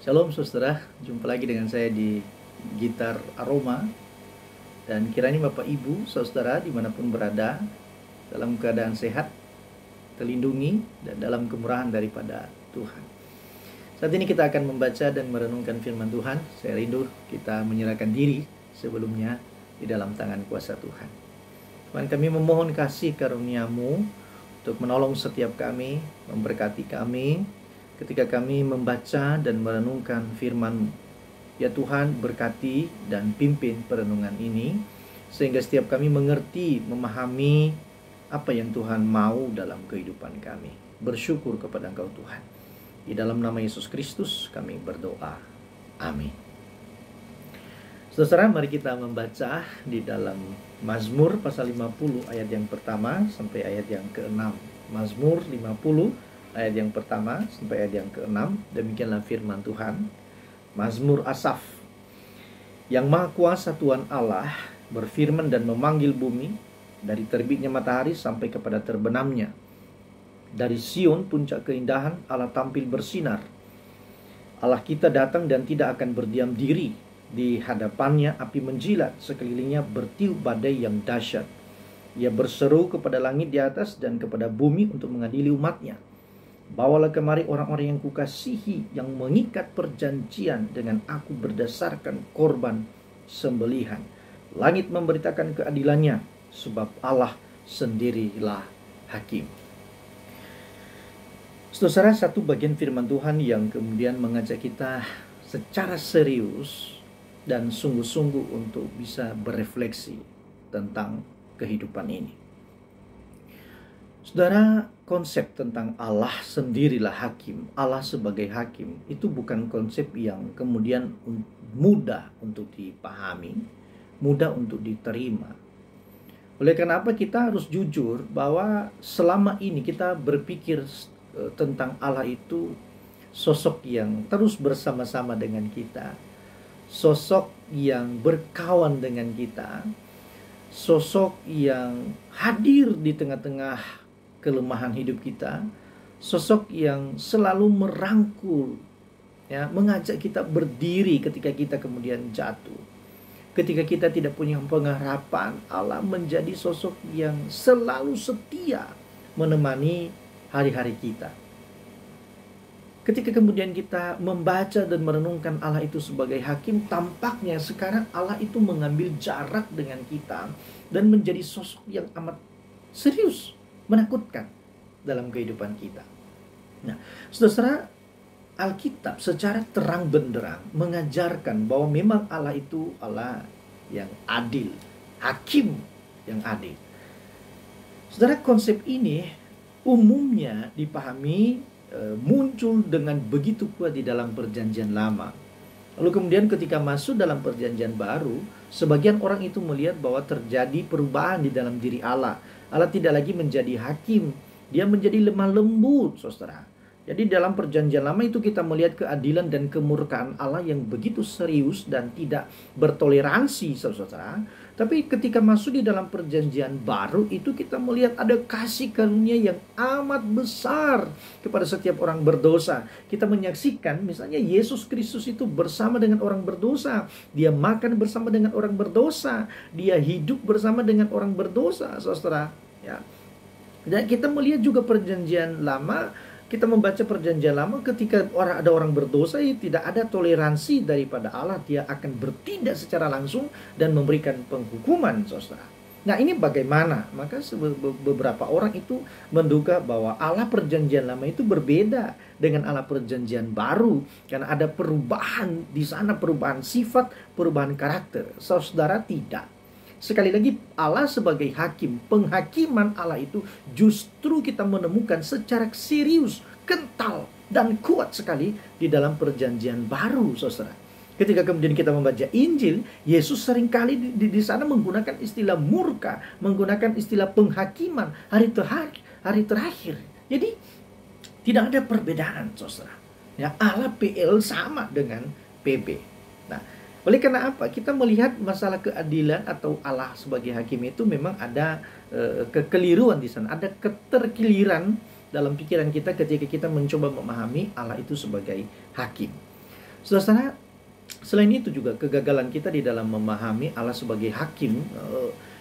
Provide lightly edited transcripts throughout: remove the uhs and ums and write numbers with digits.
Shalom saudara, jumpa lagi dengan saya di Gitar Aroma. Dan kiranya Bapak Ibu, saudara dimanapun berada, dalam keadaan sehat, terlindungi, dan dalam kemurahan daripada Tuhan. Saat ini kita akan membaca dan merenungkan firman Tuhan. Saya rindu kita menyerahkan diri sebelumnya di dalam tangan kuasa Tuhan. Tuhan, kami memohon kasih karunia-Mu untuk menolong setiap kami, memberkati kami, ketika kami membaca dan merenungkan firman-Mu. Ya Tuhan, berkati dan pimpin perenungan ini, sehingga setiap kami mengerti, memahami apa yang Tuhan mau dalam kehidupan kami. Bersyukur kepada Engkau Tuhan. Di dalam nama Yesus Kristus kami berdoa. Amin. Saudara, mari kita membaca di dalam Mazmur pasal 50 ayat yang pertama sampai ayat yang ke-6. Mazmur 50 ayat yang pertama sampai ayat yang ke-6. Demikianlah firman Tuhan. Mazmur Asaf. Yang Maha Kuasa Tuhan Allah berfirman dan memanggil bumi, dari terbitnya matahari sampai kepada terbenamnya. Dari Sion puncak keindahan Allah tampil bersinar. Allah kita datang dan tidak akan berdiam diri. Di hadapannya api menjilat, sekelilingnya bertiup badai yang dahsyat. Ia berseru kepada langit di atas dan kepada bumi untuk mengadili umatnya. Bawalah kemari orang-orang yang kukasihi, yang mengikat perjanjian dengan aku berdasarkan korban sembelihan. Langit memberitakan keadilannya, sebab Allah sendirilah hakim. Saudara, satu bagian firman Tuhan yang kemudian mengajak kita secara serius dan sungguh-sungguh untuk bisa berefleksi tentang kehidupan ini. Saudara, konsep tentang Allah sendirilah hakim, Allah sebagai hakim, itu bukan konsep yang kemudian mudah untuk dipahami, mudah untuk diterima. Oleh karena apa, kita harus jujur bahwa selama ini kita berpikir tentang Allah itu sosok yang terus bersama-sama dengan kita, sosok yang berkawan dengan kita, sosok yang hadir di tengah-tengah kelemahan hidup kita, sosok yang selalu merangkul, ya, mengajak kita berdiri ketika kita kemudian jatuh. Ketika kita tidak punya pengharapan, Allah menjadi sosok yang selalu setia menemani hari-hari kita. Ketika kemudian kita membaca dan merenungkan Allah itu sebagai hakim, tampaknya sekarang Allah itu mengambil jarak dengan kita dan menjadi sosok yang amat serius, menakutkan dalam kehidupan kita. Nah, saudara, Alkitab secara terang benderang mengajarkan bahwa memang Allah itu Allah yang adil, hakim yang adil. Saudara, konsep ini umumnya dipahami muncul dengan begitu kuat di dalam perjanjian lama. Lalu kemudian ketika masuk dalam perjanjian baru, sebagian orang itu melihat bahwa terjadi perubahan di dalam diri Allah. Allah tidak lagi menjadi hakim, dia menjadi lemah lembut, saudara. Jadi dalam perjanjian lama itu kita melihat keadilan dan kemurkaan Allah yang begitu serius dan tidak bertoleransi, saudara. Tapi ketika masuk di dalam perjanjian baru itu kita melihat ada kasih karunia yang amat besar kepada setiap orang berdosa. Kita menyaksikan misalnya Yesus Kristus itu bersama dengan orang berdosa. Dia makan bersama dengan orang berdosa. Dia hidup bersama dengan orang berdosa, saudara. Ya. Dan kita melihat juga perjanjian lama. Kita membaca perjanjian lama, ketika ada orang berdosa, ya tidak ada toleransi daripada Allah. Dia akan bertindak secara langsung dan memberikan penghukuman, saudara. Nah, ini bagaimana? Maka beberapa orang itu menduga bahwa Allah perjanjian lama itu berbeda dengan Allah perjanjian baru, karena ada perubahan di sana, perubahan sifat, perubahan karakter. Saudara, tidak. Sekali lagi, Allah sebagai hakim, penghakiman Allah itu justru kita menemukan secara serius, kental, dan kuat sekali di dalam perjanjian baru, saudara. Ketika kemudian kita membaca Injil, Yesus seringkali di sana menggunakan istilah murka, menggunakan istilah penghakiman hari terakhir. Jadi, tidak ada perbedaan, saudara. Ya, Allah PL sama dengan PB. Nah, oleh karena apa? Kita melihat masalah keadilan atau Allah sebagai hakim itu memang ada kekeliruan di sana. Ada keterkeliran dalam pikiran kita ketika kita mencoba memahami Allah itu sebagai hakim. Saudara, selain itu juga kegagalan kita di dalam memahami Allah sebagai hakim,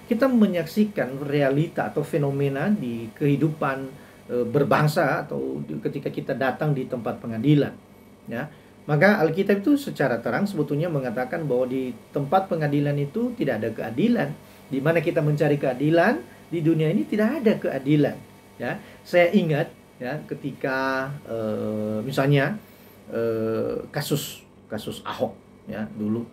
kita menyaksikan realita atau fenomena di kehidupan berbangsa atau ketika kita datang di tempat pengadilan, ya. Maka Alkitab itu secara terang sebetulnya mengatakan bahwa di tempat pengadilan itu tidak ada keadilan. Di mana kita mencari keadilan, di dunia ini tidak ada keadilan. Ya, saya ingat ya ketika misalnya kasus Ahok ya dulu,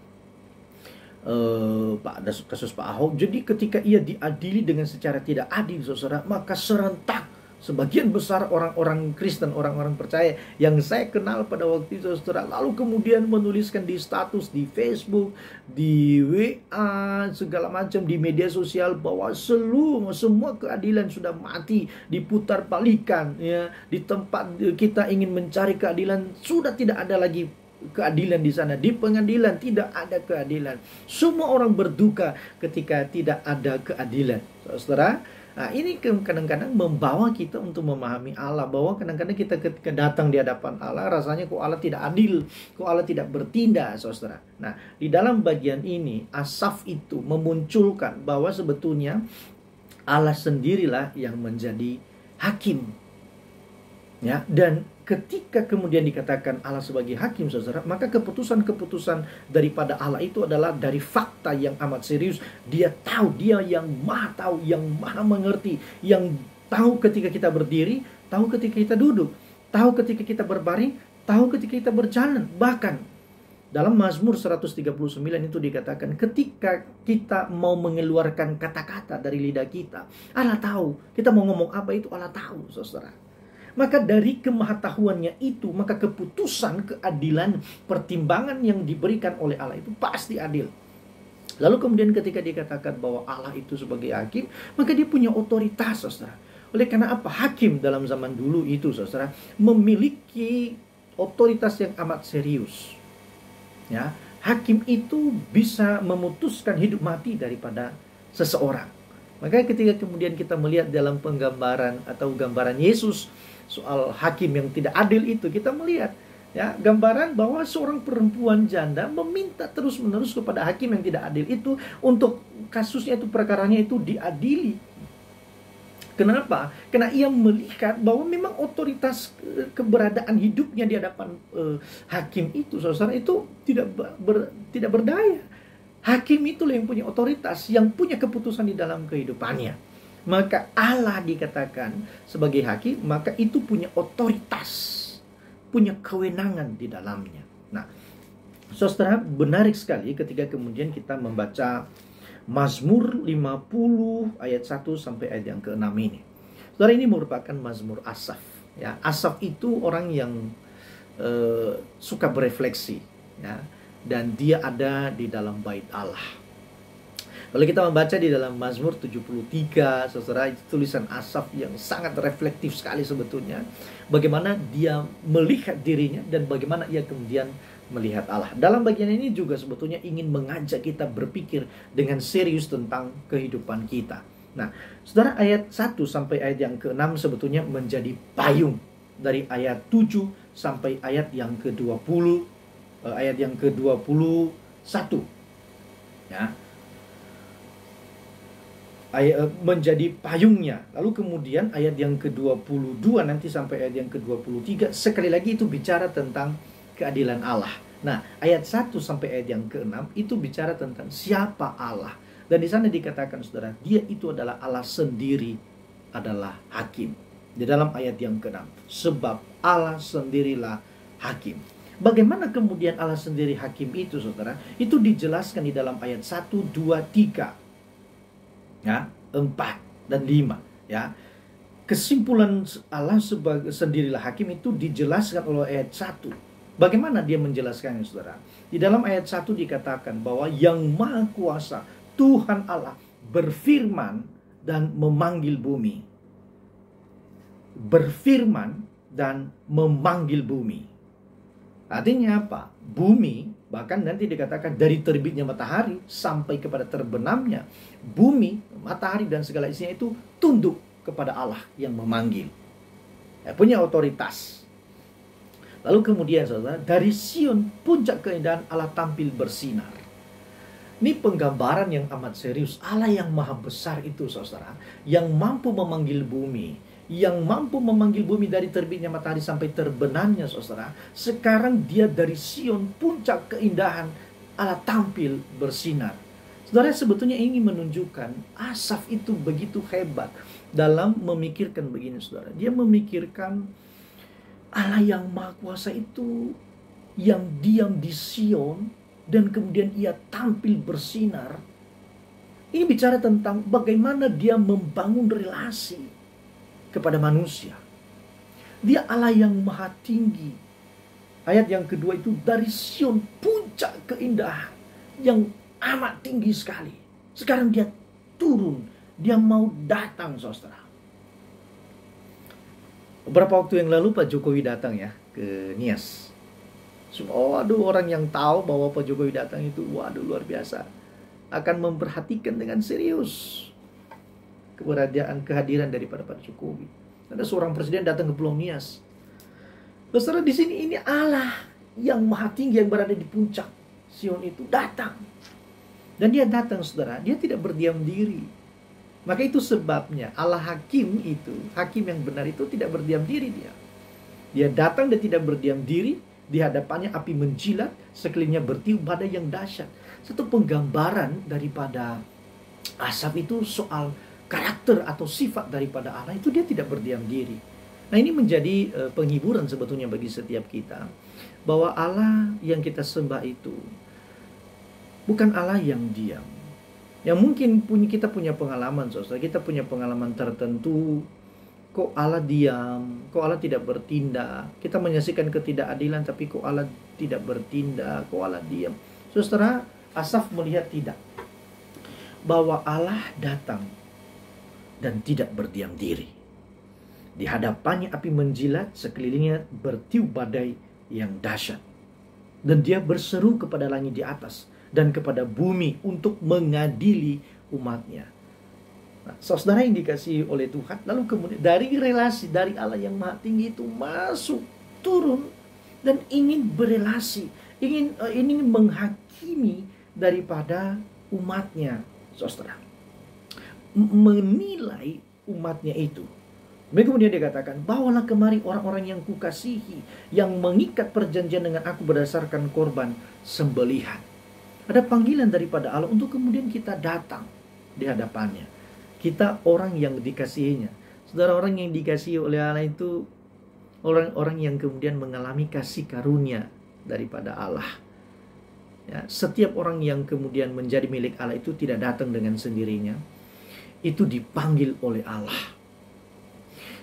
kasus Pak Ahok. Jadi ketika ia diadili dengan secara tidak adil, saudara, maka serentak sebagian besar orang-orang Kristen, orang-orang percaya yang saya kenal pada waktu itu, saudara, lalu kemudian menuliskan di status, di Facebook, di WA, segala macam di media sosial bahwa semua keadilan sudah mati, diputar balikan, ya, di tempat kita ingin mencari keadilan sudah tidak ada lagi keadilan di sana, di pengadilan tidak ada keadilan. Semua orang berduka ketika tidak ada keadilan, saudara. Nah, ini kadang-kadang membawa kita untuk memahami Allah, bahwa kadang-kadang kita ketika datang di hadapan Allah, rasanya kok Allah tidak adil, kok Allah tidak bertindak, saudara. Nah, di dalam bagian ini, Asaf itu memunculkan bahwa sebetulnya Allah sendirilah yang menjadi hakim. Ya, dan ketika kemudian dikatakan Allah sebagai hakim, saudara, maka keputusan-keputusan daripada Allah itu adalah dari fakta yang amat serius. Dia tahu, dia yang maha tahu, yang maha mengerti, yang tahu ketika kita berdiri, tahu ketika kita duduk, tahu ketika kita berbaring, tahu ketika kita berjalan. Bahkan dalam Mazmur 139 itu dikatakan ketika kita mau mengeluarkan kata-kata dari lidah kita, Allah tahu. Kita mau ngomong apa itu Allah tahu, saudara. Maka dari kemahatauannya itu, maka keputusan, keadilan, pertimbangan yang diberikan oleh Allah itu pasti adil. Lalu kemudian ketika dikatakan bahwa Allah itu sebagai hakim, maka dia punya otoritas, saudara. Oleh karena apa? Hakim dalam zaman dulu itu, saudara, memiliki otoritas yang amat serius. Ya, hakim itu bisa memutuskan hidup mati daripada seseorang. Maka ketika kemudian kita melihat dalam penggambaran atau gambaran Yesus soal hakim yang tidak adil itu, kita melihat ya gambaran bahwa seorang perempuan janda meminta terus-menerus kepada hakim yang tidak adil itu untuk kasusnya itu, perkaranya itu diadili. Kenapa? Karena ia melihat bahwa memang otoritas keberadaan hidupnya di hadapan hakim itu, saudara, itu tidak berdaya. Hakim itulah yang punya otoritas, yang punya keputusan di dalam kehidupannya. Maka Allah dikatakan sebagai hakim, maka itu punya otoritas, punya kewenangan di dalamnya. Nah, saudara, menarik sekali ketika kemudian kita membaca Mazmur 50 ayat 1 sampai ayat yang ke-6 ini. Saudara, ini merupakan Mazmur Asaf. Ya, Asaf itu orang yang suka berefleksi, ya, dan dia ada di dalam bait Allah. Kalau kita membaca di dalam Mazmur 73, saudara, itu tulisan Asaf yang sangat reflektif sekali sebetulnya. Bagaimana dia melihat dirinya dan bagaimana ia kemudian melihat Allah. Dalam bagian ini juga sebetulnya ingin mengajak kita berpikir dengan serius tentang kehidupan kita. Nah, saudara, ayat 1 sampai ayat yang ke-6 sebetulnya menjadi payung dari ayat 7 sampai ayat yang ke-20, ayat yang ke-21. Ya. Menjadi payungnya. Lalu kemudian ayat yang ke-22 nanti sampai ayat yang ke-23 sekali lagi itu bicara tentang keadilan Allah. Nah, ayat 1 sampai ayat yang ke-6 itu bicara tentang siapa Allah. Dan di sana dikatakan, saudara, dia itu adalah Allah sendiri, adalah hakim. Di dalam ayat yang ke-6, sebab Allah sendirilah hakim. Bagaimana kemudian Allah sendiri hakim itu, saudara? Itu dijelaskan di dalam ayat 1, 2, 3. Ya, 4 dan 5, ya. Kesimpulan Allah sebagai sendirilah hakim itu dijelaskan oleh ayat 1. Bagaimana dia menjelaskannya, saudara? Di dalam ayat 1 dikatakan bahwa yang maha kuasa Tuhan Allah berfirman dan memanggil bumi. Berfirman dan memanggil bumi. Artinya apa? Bumi, bahkan nanti dikatakan dari terbitnya matahari sampai kepada terbenamnya bumi, matahari dan segala isinya itu tunduk kepada Allah yang memanggil. Punya otoritas. Lalu kemudian saudara, dari Sion puncak keindahan Allah tampil bersinar. Ini penggambaran yang amat serius. Allah yang maha besar itu saudara, yang mampu memanggil bumi, yang mampu memanggil bumi dari terbitnya matahari sampai terbenamnya saudara. Sekarang dia dari Sion puncak keindahan Allah tampil bersinar. Saudara sebetulnya ingin menunjukkan Asaf itu begitu hebat dalam memikirkan begini saudara. Dia memikirkan Allah yang maha kuasa itu yang diam di Sion dan kemudian ia tampil bersinar. Ini bicara tentang bagaimana dia membangun relasi kepada manusia. Dia Allah yang maha tinggi. Ayat yang kedua itu dari Sion puncak keindahan yang amat tinggi sekali. Sekarang dia turun, dia mau datang saudara. Beberapa waktu yang lalu Pak Jokowi datang ya ke Nias. Waduh, orang yang tahu bahwa Pak Jokowi datang itu waduh luar biasa, akan memperhatikan dengan serius kehadiran daripada Pak Jokowi. Ada seorang presiden datang ke Pulau Nias. Saudara, di sini ini Allah yang maha tinggi yang berada di puncak Sion itu datang. Dan dia datang saudara, dia tidak berdiam diri. Maka itu sebabnya Allah hakim itu, hakim yang benar itu tidak berdiam diri dia. Dia datang dan tidak berdiam diri, di hadapannya api menjilat, sekelilingnya bertiup badai yang dahsyat. Satu penggambaran daripada Asaf itu soal karakter atau sifat daripada Allah itu dia tidak berdiam diri. Nah ini menjadi penghiburan sebetulnya bagi setiap kita, bahwa Allah yang kita sembah itu bukan Allah yang diam. Yang mungkin kita punya pengalaman saudara, kita punya pengalaman tertentu. Kok Allah diam, kok Allah tidak bertindak. Kita menyaksikan ketidakadilan, tapi kok Allah tidak bertindak, kok Allah diam. Saudara, Asaf melihat tidak, bahwa Allah datang dan tidak berdiam diri. Di hadapannya api menjilat, sekelilingnya bertiup badai yang dahsyat. Dan dia berseru kepada langit di atas dan kepada bumi untuk mengadili umatnya. Nah, saudara yang dikasihi oleh Tuhan, lalu kemudian dari relasi dari Allah yang maha tinggi itu masuk, turun dan ingin berelasi, ingin menghakimi daripada umatnya, saudara, menilai umatnya itu. Kemudian dia katakan, bawalah kemari orang-orang yang kukasihi, yang mengikat perjanjian dengan aku berdasarkan korban sembelihan. Ada panggilan daripada Allah untuk kemudian kita datang di hadapannya. Kita orang yang dikasihinya. Saudara, orang yang dikasihi oleh Allah itu orang-orang yang kemudian mengalami kasih karunia daripada Allah. Ya, setiap orang yang kemudian menjadi milik Allah itu tidak datang dengan sendirinya. Itu dipanggil oleh Allah.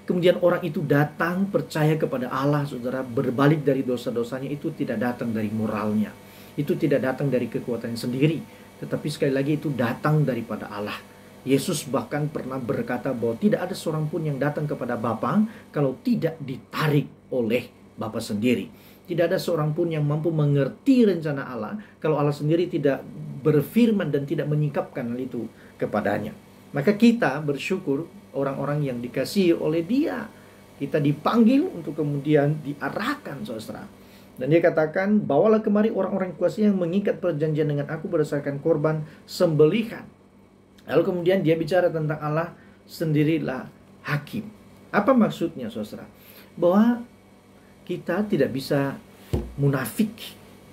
Kemudian orang itu datang percaya kepada Allah, saudara, berbalik dari dosa-dosanya, itu tidak datang dari moralnya. Itu tidak datang dari kekuatannya sendiri, tetapi sekali lagi itu datang daripada Allah. Yesus bahkan pernah berkata bahwa tidak ada seorang pun yang datang kepada Bapa kalau tidak ditarik oleh Bapa sendiri. Tidak ada seorang pun yang mampu mengerti rencana Allah kalau Allah sendiri tidak berfirman dan tidak menyingkapkan hal itu kepadanya. Maka kita bersyukur orang-orang yang dikasihi oleh Dia. Kita dipanggil untuk kemudian diarahkan, saudara. Dan dia katakan, bawalah kemari orang-orang kuasa yang mengikat perjanjian dengan aku berdasarkan korban sembelihan. Lalu kemudian dia bicara tentang Allah sendirilah hakim. Apa maksudnya, saudara? Bahwa kita tidak bisa munafik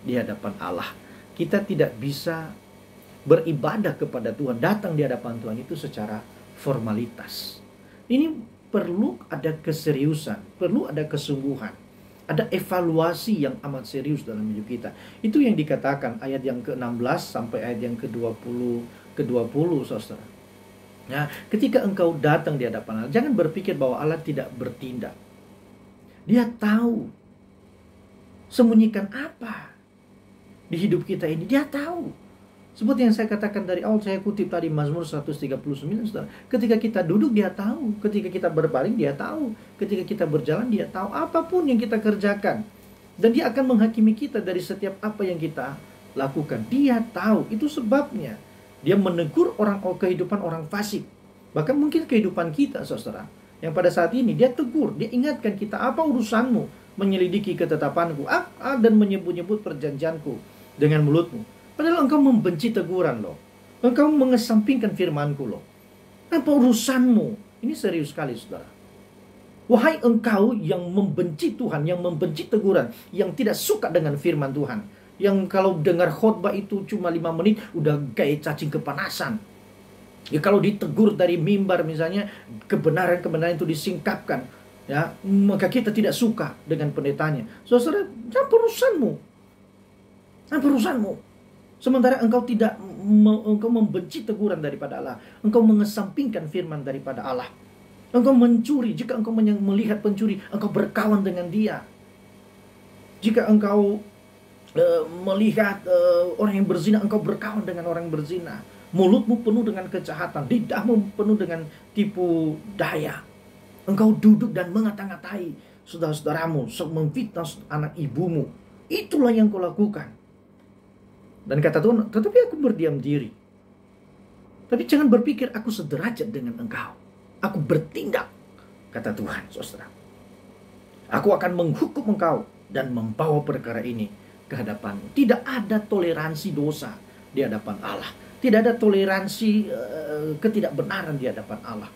di hadapan Allah. Kita tidak bisa beribadah kepada Tuhan, datang di hadapan Tuhan itu secara formalitas. Ini perlu ada keseriusan, perlu ada kesungguhan. Ada evaluasi yang amat serius dalam hidup kita. Itu yang dikatakan ayat yang ke-16 sampai ayat yang ke-20, saudara. Nah, ketika engkau datang di hadapan Allah, jangan berpikir bahwa Allah tidak bertindak. Dia tahu sembunyikan apa di hidup kita ini. Dia tahu. Seperti yang saya katakan dari awal, saya kutip tadi Mazmur 139, saudara. Ketika kita duduk, Dia tahu. Ketika kita berbaring, Dia tahu. Ketika kita berjalan, Dia tahu. Apapun yang kita kerjakan. Dan Dia akan menghakimi kita dari setiap apa yang kita lakukan. Dia tahu. Itu sebabnya Dia menegur kehidupan orang fasik. Bahkan mungkin kehidupan kita, saudara. Yang pada saat ini Dia tegur, Dia ingatkan kita, apa urusanmu menyelidiki ketetapanku, dan menyebut-nyebut perjanjianku dengan mulutmu. Padahal engkau membenci teguran loh. Engkau mengesampingkan firmanku loh. Apa urusanmu? Ini serius sekali, saudara. Wahai engkau yang membenci Tuhan, yang membenci teguran, yang tidak suka dengan firman Tuhan, yang kalau dengar khotbah itu cuma 5 menit udah kayak cacing kepanasan. Ya, kalau ditegur dari mimbar misalnya, kebenaran-kebenaran itu disingkapkan, ya, maka kita tidak suka dengan pendetanya. Saudara, apa urusanmu? Apa urusanmu? Sementara engkau engkau membenci teguran daripada Allah, engkau mengesampingkan firman daripada Allah. Engkau mencuri, jika engkau melihat pencuri, engkau berkawan dengan dia. Jika engkau melihat orang yang berzina, engkau berkawan dengan orang yang berzina. Mulutmu penuh dengan kejahatan, lidahmu penuh dengan tipu daya. Engkau duduk dan mengata-ngatai saudara-saudaramu, memfitnah anak ibumu. Itulah yang kau lakukan. Dan kata Tuhan, tetapi aku berdiam diri. Tapi jangan berpikir aku sederajat dengan engkau. Aku bertindak, kata Tuhan, saudara. Aku akan menghukum engkau dan membawa perkara ini ke hadapanmu. Tidak ada toleransi dosa di hadapan Allah. Tidak ada toleransi ketidakbenaran di hadapan Allah.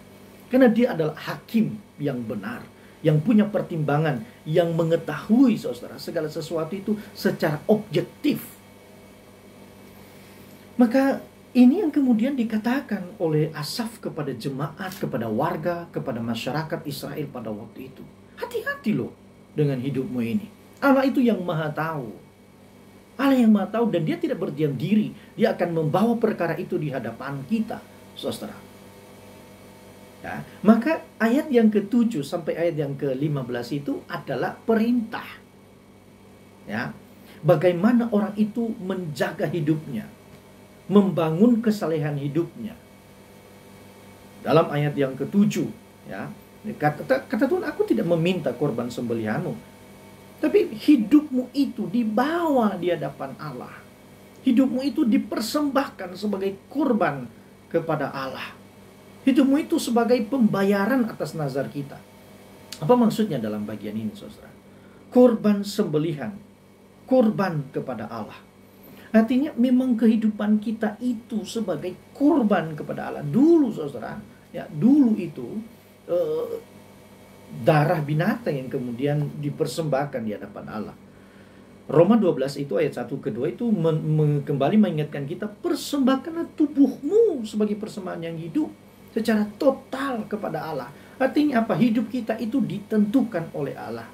Karena dia adalah hakim yang benar, yang punya pertimbangan, yang mengetahui, saudara, segala sesuatu itu secara objektif. Maka ini yang kemudian dikatakan oleh Asaf kepada jemaat, kepada warga, kepada masyarakat Israel pada waktu itu. Hati-hati loh dengan hidupmu ini. Allah itu yang maha tahu. Allah yang maha tahu, dan dia tidak berdiam diri. Dia akan membawa perkara itu di hadapan kita, saudara. Ya, maka ayat yang ke-7 sampai ayat yang ke-15 itu adalah perintah. Ya, bagaimana orang itu menjaga hidupnya, membangun kesalehan hidupnya. Dalam ayat yang ke-7, ya, kata Tuhan, aku tidak meminta korban sembelihanmu, tapi hidupmu itu dibawa di hadapan Allah. Hidupmu itu dipersembahkan sebagai korban kepada Allah. Hidupmu itu sebagai pembayaran atas nazar kita. Apa maksudnya dalam bagian ini, saudara? Korban sembelihan, korban kepada Allah. Artinya memang kehidupan kita itu sebagai korban kepada Allah. Dulu, saudara, ya, dulu itu darah binatang yang kemudian dipersembahkan di hadapan Allah. Roma 12 itu ayat 1 ke 2 itu kembali mengingatkan kita, persembahkanlah tubuhmu sebagai persembahan yang hidup secara total kepada Allah. Artinya apa? Hidup kita itu ditentukan oleh Allah.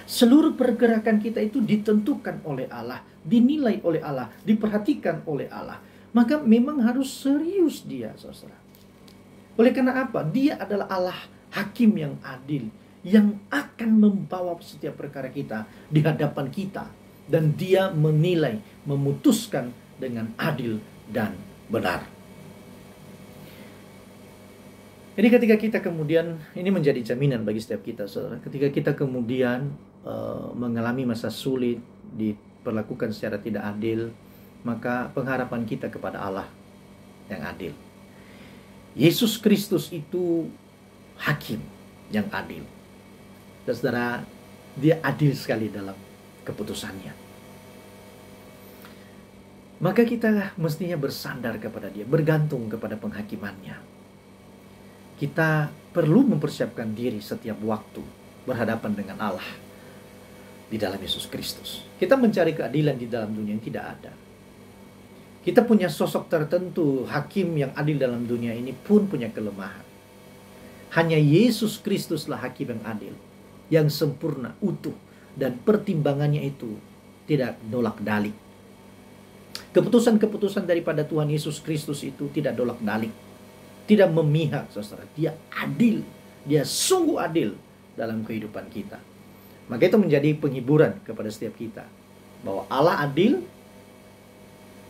Seluruh pergerakan kita itu ditentukan oleh Allah, dinilai oleh Allah, diperhatikan oleh Allah. Maka memang harus serius dia, saudara. Oleh karena apa? Dia adalah Allah hakim yang adil, yang akan membawa setiap perkara kita di hadapan kita, dan dia menilai, memutuskan dengan adil dan benar. Jadi ketika kita kemudian, ini menjadi jaminan bagi setiap kita, saudara, ketika kita kemudian mengalami masa sulit, diperlakukan secara tidak adil, maka pengharapan kita kepada Allah yang adil. Yesus Kristus itu hakim yang adil. Dan saudara, dia adil sekali dalam keputusannya. Maka kita mestinya bersandar kepada dia, bergantung kepada penghakimannya. Kita perlu mempersiapkan diri setiap waktu berhadapan dengan Allah di dalam Yesus Kristus. Kita mencari keadilan di dalam dunia yang tidak ada. Kita punya sosok tertentu, hakim yang adil dalam dunia ini pun punya kelemahan. Hanya Yesus Kristuslah hakim yang adil, yang sempurna, utuh, dan pertimbangannya itu tidak dolak-dalik. Keputusan-keputusan daripada Tuhan Yesus Kristus itu tidak dolak-dalik, tidak memihak, saudara. Dia adil, dia sungguh adil dalam kehidupan kita. Maka itu menjadi penghiburan kepada setiap kita, bahwa Allah adil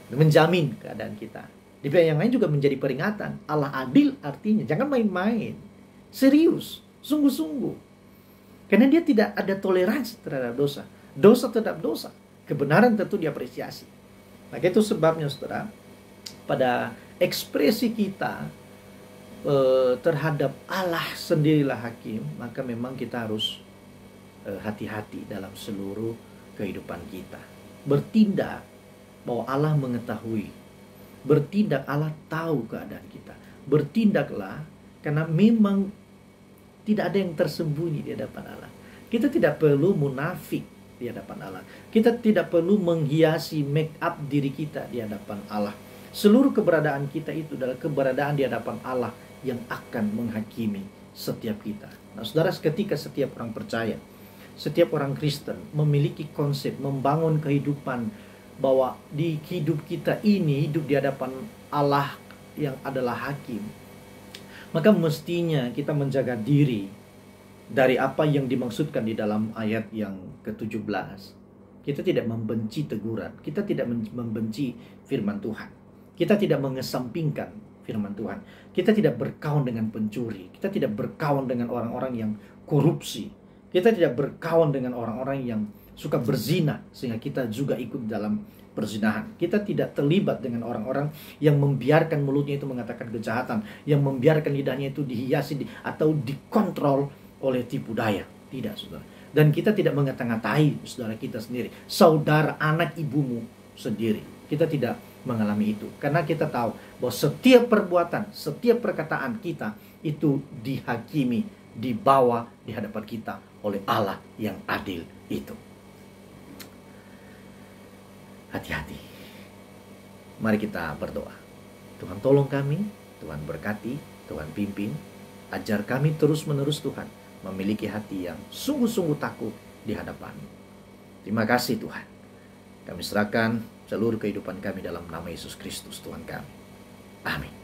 menjamin keadaan kita. Di pihak yang lain juga menjadi peringatan. Allah adil artinya jangan main-main. Serius, sungguh-sungguh. Karena dia tidak ada toleransi terhadap dosa. Dosa tetap dosa. Kebenaran tentu diapresiasi. Maka itu sebabnya, saudara, pada ekspresi kita terhadap Allah sendirilah hakim, maka memang kita harus hati-hati dalam seluruh kehidupan kita. Bertindak bahwa Allah mengetahui. Bertindak Allah tahu keadaan kita. Bertindaklah karena memang tidak ada yang tersembunyi di hadapan Allah. Kita tidak perlu munafik di hadapan Allah. Kita tidak perlu menghiasi make up diri kita di hadapan Allah. Seluruh keberadaan kita itu adalah keberadaan di hadapan Allah yang akan menghakimi setiap kita. Nah, saudara, ketika setiap orang percaya, setiap orang Kristen memiliki konsep membangun kehidupan bahwa di hidup kita ini hidup di hadapan Allah yang adalah hakim, maka mestinya kita menjaga diri dari apa yang dimaksudkan di dalam ayat yang ke-17. Kita tidak membenci teguran, kita tidak membenci firman Tuhan. Kita tidak mengesampingkan firman Tuhan. Kita tidak berkawan dengan pencuri. Kita tidak berkawan dengan orang-orang yang korupsi. Kita tidak berkawan dengan orang-orang yang suka berzina sehingga kita juga ikut dalam perzinahan. Kita tidak terlibat dengan orang-orang yang membiarkan mulutnya itu mengatakan kejahatan, yang membiarkan lidahnya itu dihiasi atau dikontrol oleh tipu daya. Tidak, saudara. Dan kita tidak mengata-ngatai saudara kita sendiri, saudara anak ibumu sendiri. Kita tidak mengalami itu karena kita tahu bahwa setiap perbuatan, setiap perkataan kita itu dihakimi, dibawa di hadapan kita oleh Allah yang adil itu. Hati-hati. Mari kita berdoa. Tuhan tolong kami, Tuhan berkati, Tuhan pimpin, ajar kami terus-menerus Tuhan memiliki hati yang sungguh-sungguh takut di hadapan-Mu. Terima kasih Tuhan. Kami serahkan seluruh kehidupan kami dalam nama Yesus Kristus Tuhan kami. Amin.